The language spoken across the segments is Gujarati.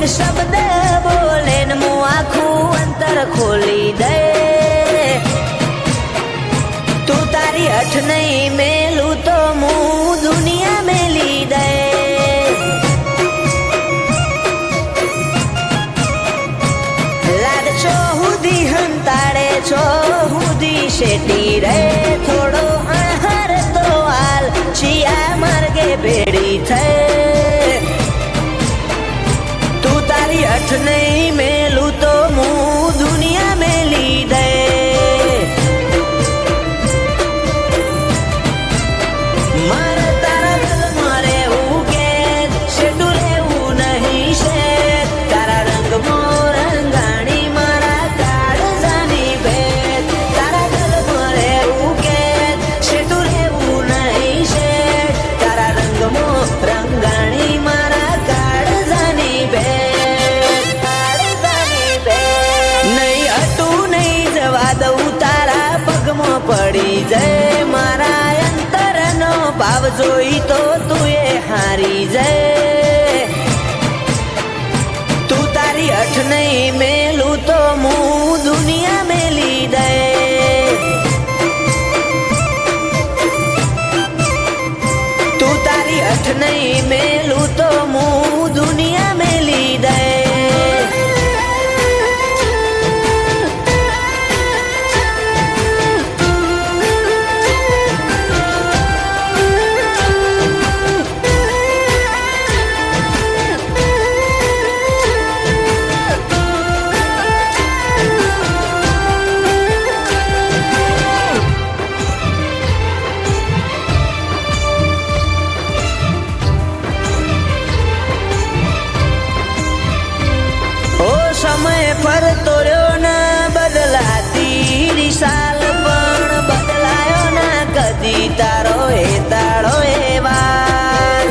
શબ્દ બોલે ને હું આખું અંતર ખોલી દે તું તારી હઠ નહીં મેલું તો હું દુનિયા મેલી દે લાડ છો હુદી હંતાડે છો હુદી શેટી રે થોડો આહાર તો હાલ છિયા માર્ગે ભેડી થઈ તું તારી હઠ નહીં મેલું તો હું દુનિયા મેલી દે મારે તારા ગલમાં રહેવું કે શેઠું રહેવું નહીં છે તારા રંગમાં રંગાણી મારા કાળજાની ભેદ તારા ગલમાં રહેવું કે શેઠું રહેવું નહીં છે તારા રંગમાં રંગાણી મારા કાળજાની ભેદ કાળજાની ભેદ નહીં હતું નહીં જવા દઉં તારા પગમાં પડી જાય મારા અંતરનો ભાવ જોઈ તો તું એ હારી જાય તું તારી હઠ નહીં મેલું તો હું દુનિયા મેલી દે તું તારી હઠ નહીં મેલું તો હું દુનિયા મેલી દે સમય ફરતો રહ્યો ના બદલાતી દિશાલ પણ બદલાયો ના કદી તારો એ તાળો એ વાલ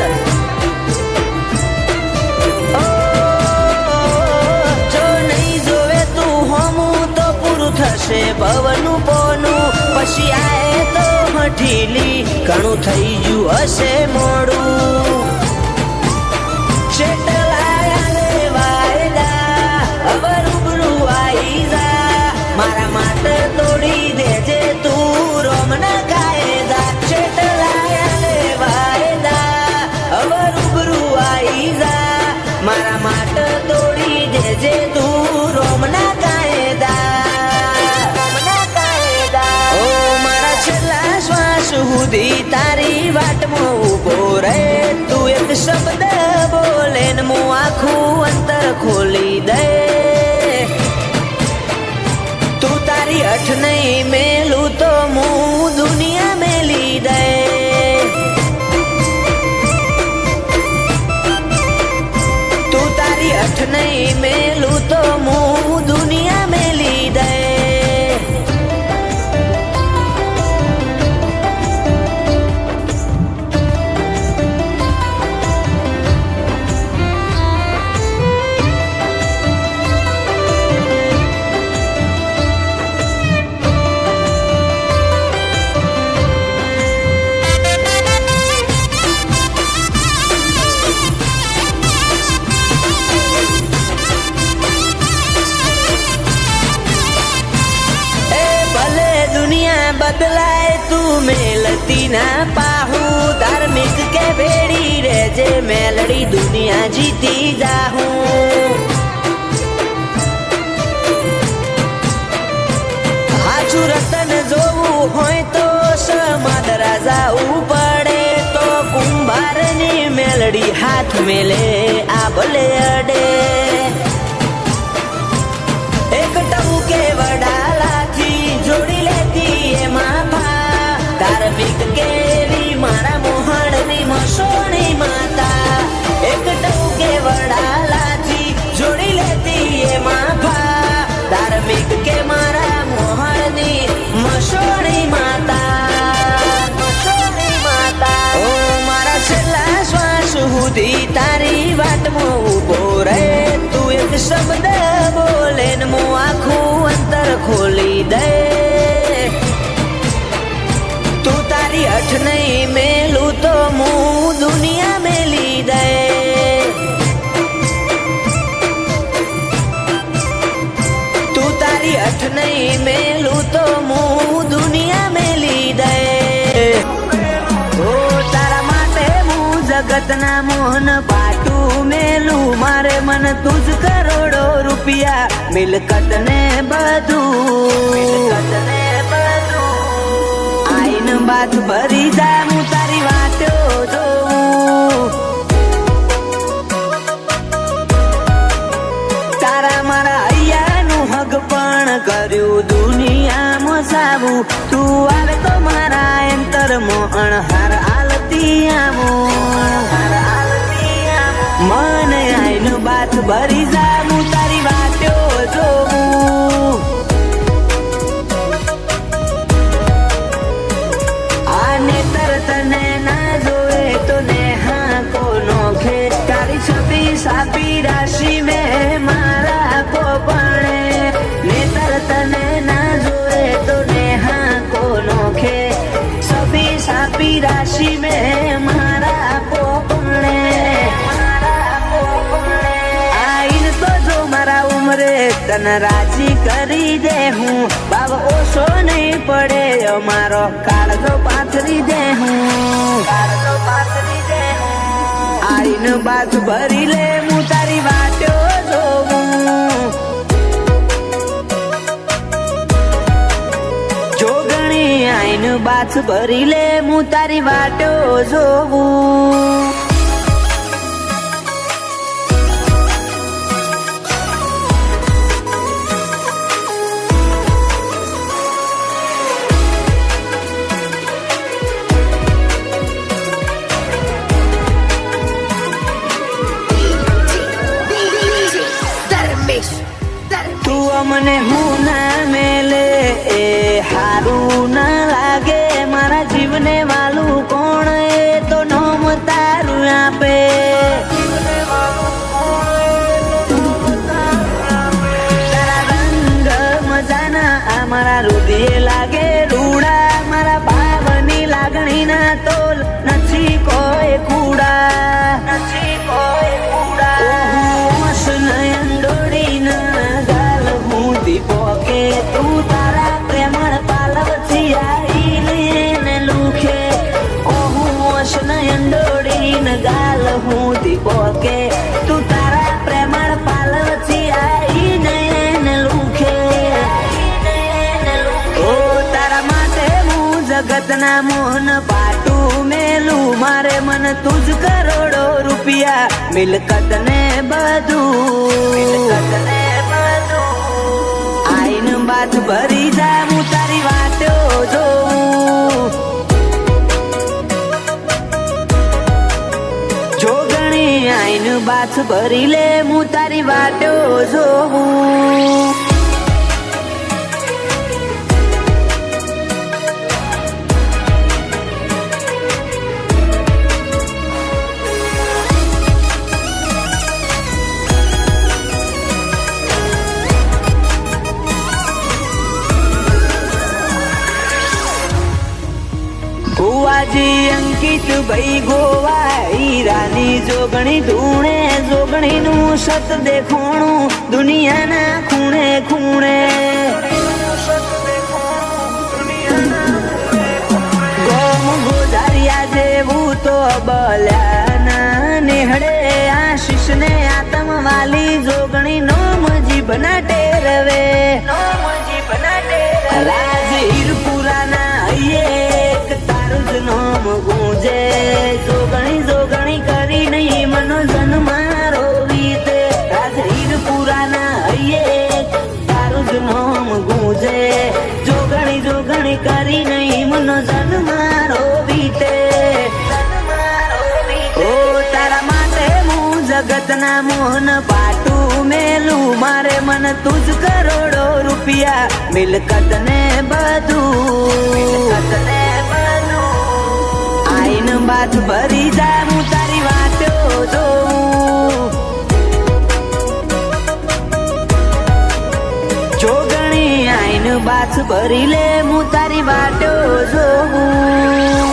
જો નહીં જોવે તું હોમું તો પૂરું થશે ભવનું પોનું પછી આએ તો હઠીલી ઘણું થઈ ગયું હશે મોડું મારા માટે તોડી દેજે તું રોમના કાયદા છેટલાયા લે વાયદા હવે રૂબરૂ આવી જા મારા માટે તોડી દેજે તું રોમના કાયદા ઓ મારા છેલ્લા શ્વાસ સુધી તારી વાટમાં ઊભો રહે તું એક શબ્દ બોલે ને હું આખું અંતર ખોલી દે તું તારી હઠ નહીં મેલું તો હું દુનિયા મેલી દે તું તારી હઠ નહીં મેલું તો હું દુનિયા મેલી દે બદલાય તું મેલતી ના પાહું ધાર્મિક કે ભેડી રેજે મેલડી દુનિયા જીતી જાહું હાચું રતન જોવું હોય તો સમાદરા જાવું પડે તો કુંભારની મેલડી હાથ મેલે આ ભલે અડે એક ટહુકે વડાલાથી જોડી લેતી એમાં ભા ધાર્મિક કેવી મારા મોહણની મસોણી માતા એક ટહુકે વડાલાથી જોડી લેતી એમાં ભા ધાર્મિક કે મારા મોહણની મસોણી માતા ઓ મારા છેલ્લા શ્વાસ સુધી તારી વાટમાં ઊભો રહે તું એક શબ્દ બોલે ને હું આખું અંતર ખોલી દે તું તારી હઠ નહીં મેલું તો હું દુનિયા મેલી દે જગતના મોહન પાટું મેલું મારે મન તુજ કરોડો રૂપિયા મિલકત ને બધું આઈન બાથ ભરી જા હું તારી વાટો જોઉં તારા મારા હૈયાનું હક પણ કર્યું દુનિયામાં સાવું તું આવે તો મારા અંતરમાં અણહાર આલતી મને આઈન બાથ ભરી જા હું તારી વાટો જોઉં આને તરતને ના જોવે તો નેહા કોનો ખે તારી છબી સાપી રાશિ મેં મારા પોપણે ને તરતને ના જોવે તો નેહા કોનો ખે છબી સાપી રાશિ મેં મારા પોપણે આઈન તો જો મારા ઉમરે તને રાજી કરી દે હું બાબ ઓછો નહીં પડે અમારો કાળજો પાથરી દે હું આઈન બાથ ભરી લે હું તારી વાટો જોઉં જોગણી આઈન બાથ ભરી લે હું તારી વાટો જોઉં તું અમને હું ના મેલે એ હારું ના લાગે મારા જીવને વાલું કોણ એ તો નોમ તારું આપે તારા રંગ મજાના આ મારા હૃદય લાગે રૂડા મારા ભાવની લાગણી ના તોલ નથી કોઈ કુડા નયન દોડીના ગાલ હું દીપો કે તું તારા પ્રેમળ પાલવથી આઈને લુખે ઓહું નયન દોડીને ગાલ હું દીપો કે તું તારા પ્રેમળ પાલવથી આઈને લુખે ઓ તારા માટે હું જગતના મોહન પાટું મેલું મારે મન તુજ કરોડો રૂપિયા મિલકત ને બધું આઈન બાથ ભરી જા હું તારી વાટો જોઉં જોગણી આઈન બાથ ભરી લે હું તારી વાટો જોઉં ભુવાજી અંકિત ભાઈ ગોવા હીરાની જોગણી ધૂણે જોગણી નું સત દેખોણું દુનિયાના ખૂણે ખૂણે ગોમ ગોધારિયા જેવું તો બલ્યાના નેહડે આશીષ ને આતમ વાલી જોગણી નોમ જીભના ટેરવે રાજ હીરપુરાના હૈયે તારું જ નામ ગુંજે જોગણી જોગણી કરી નહીં મનો જન્મારો વીતે રાજ હીરપુરાના હૈયે તારું જ નામ ગુંજે જોગણી જોગણી કરી નહીં મનો જન્મારો વીતે ઓ તારા માટે હું જગતના મોહન પાટું મેલું મારે મન તુજ કરોડો રૂપિયા મિલકત ને બધું આઈન બાથ ભરી જા હું તારી વાટો જોઉં જોગણી આઈન બાથ ભરી લે હું તારી વાટો જોઉં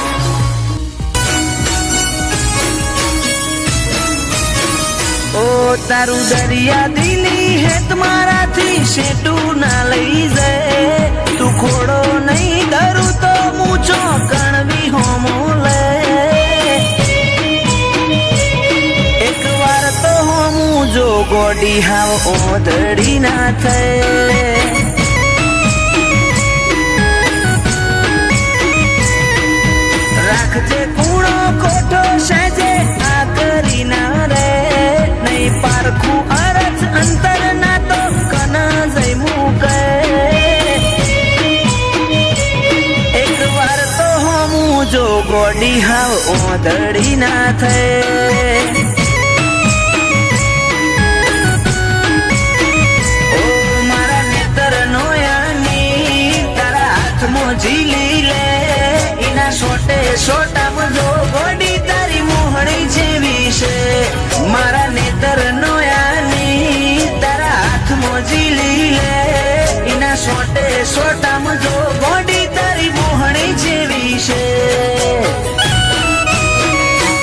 ઓ તારું દરિયા દિલી હે તમારાથી શેટું ના લઈ જાય તું ખોડો નહીં ડરું તો હું ચોકણવી હોમો લે ગોડી હાવ ઓધડી ના થાય. રાખજે કૂણો ખોટો સહેજે આ કરી ના રે, નહીં પારખું અરજ અંતર ના તો કના જઈ મૂકે. એક વાર તો હમું જો ગોડી હાવ ઓધડી ના થાય. ઓ મારા નેતર નો યાની તારા હાથમાં ઝીલી લે, એના સોટે સોટામાં જો ગોડી તારી મોહણી જેવી છે. મારા નેતર નો યાની તારા હાથમાં ઝીલી લે, એના સોટે સોટામાં જો ગોડી તારી મોહણી જેવી છે.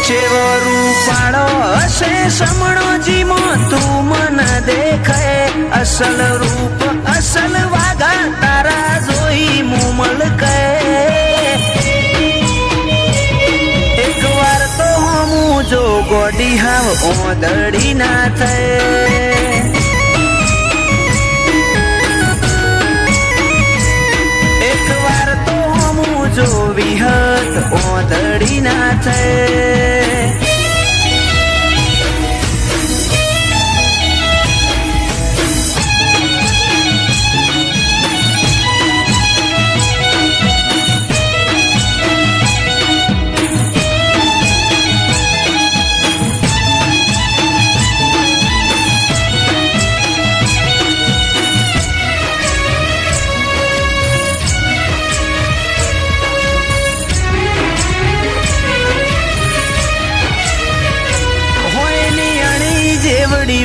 ચેવો રૂપાળો હશે સમણો જીમો તું મને દેખાય, અસલ રૂપ અસલ વાગા તારા જોઈ મુમલ કહે. એક વાર તો હમું જો ગોડી હાવ ઓધડી ના થાય. એક વાર તો હમું જો વિહત ઓધડી ના થાય.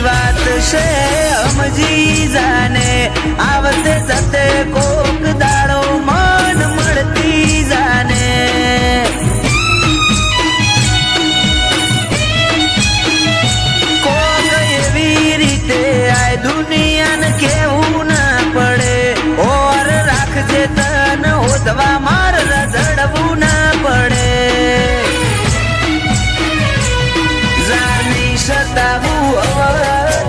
વાત છે સમજી જાને, આવતે જતે કોક દાડો મન મળતી જાને. કોક એવી રીતે આ દુનિયાને કેવું ના પડે, ઓર રાખજે તન ઓધવા માર રઝડવું ના પડે. જાની સતાવું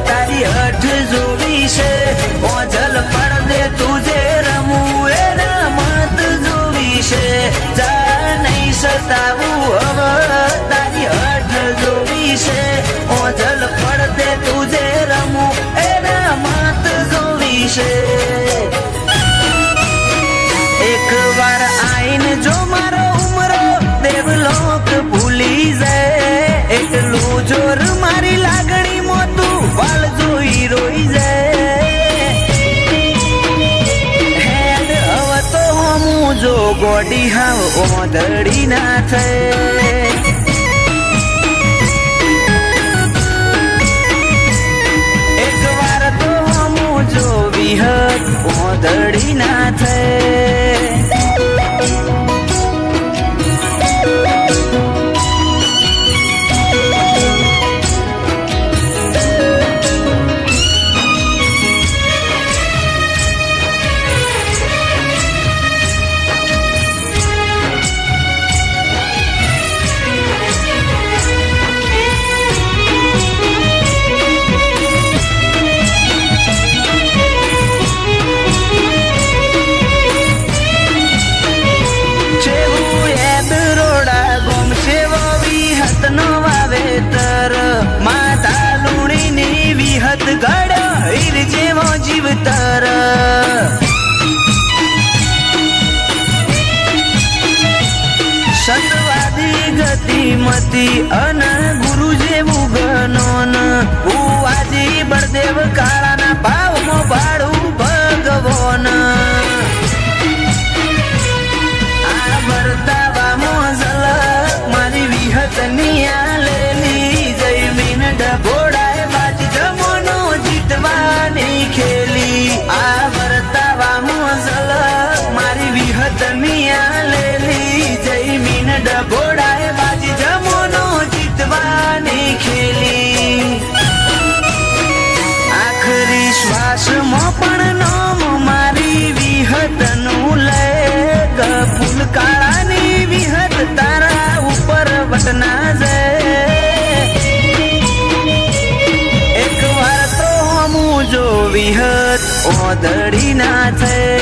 તારી હઠ જોવી છે, ઓજલ પડદે તુજે રમવું એ રમત જોવી છે. જા નહીં સતાવું હવે તારી હઠ જોવી છે, ઓજલ પડદે તુજે રમવું એ રમત જોવી છે. એક વાર આઈન જો મારો ઉમરો દેવલોક ભૂલી જાય, એટલું જોર મારી લાગણી મોતું વાલ જોઈ રોઈ જાય. હેડ હવે તો હમું જો ગોડી હાવ ઓધડી ના થાય. એક વાર તો હમું જો વિહત ઓધડી ના થાય. માતા લુણીની વિહત ગળ હીર જેવો જીવતર. સતવાદી ગતિમતી અન ગુરુ જેવું ગનોન, ઉવાજી બળદેવ કાળાના ભાવમાં ભાડું ભગવાન. આ વર્તાવા મોઝલ મારી વિહત નિયા લેલી, જયમીન ડભોડાય બાજી જમોનો જીતવાની ખેલી. આ વર્તાવા મોઝલ મારી વિહત નિયા લેલી, જયમીન ડભોડાય બાજી જમોનો જીતવાની ખેલી. આખરી શ્વાસમાં પણ નામ મારી વિહતનું લે, ફૂલ કાળાની વિહત તારા ઉપર વટના જાય. એક વાર તો વિહત ઓદળી ના છે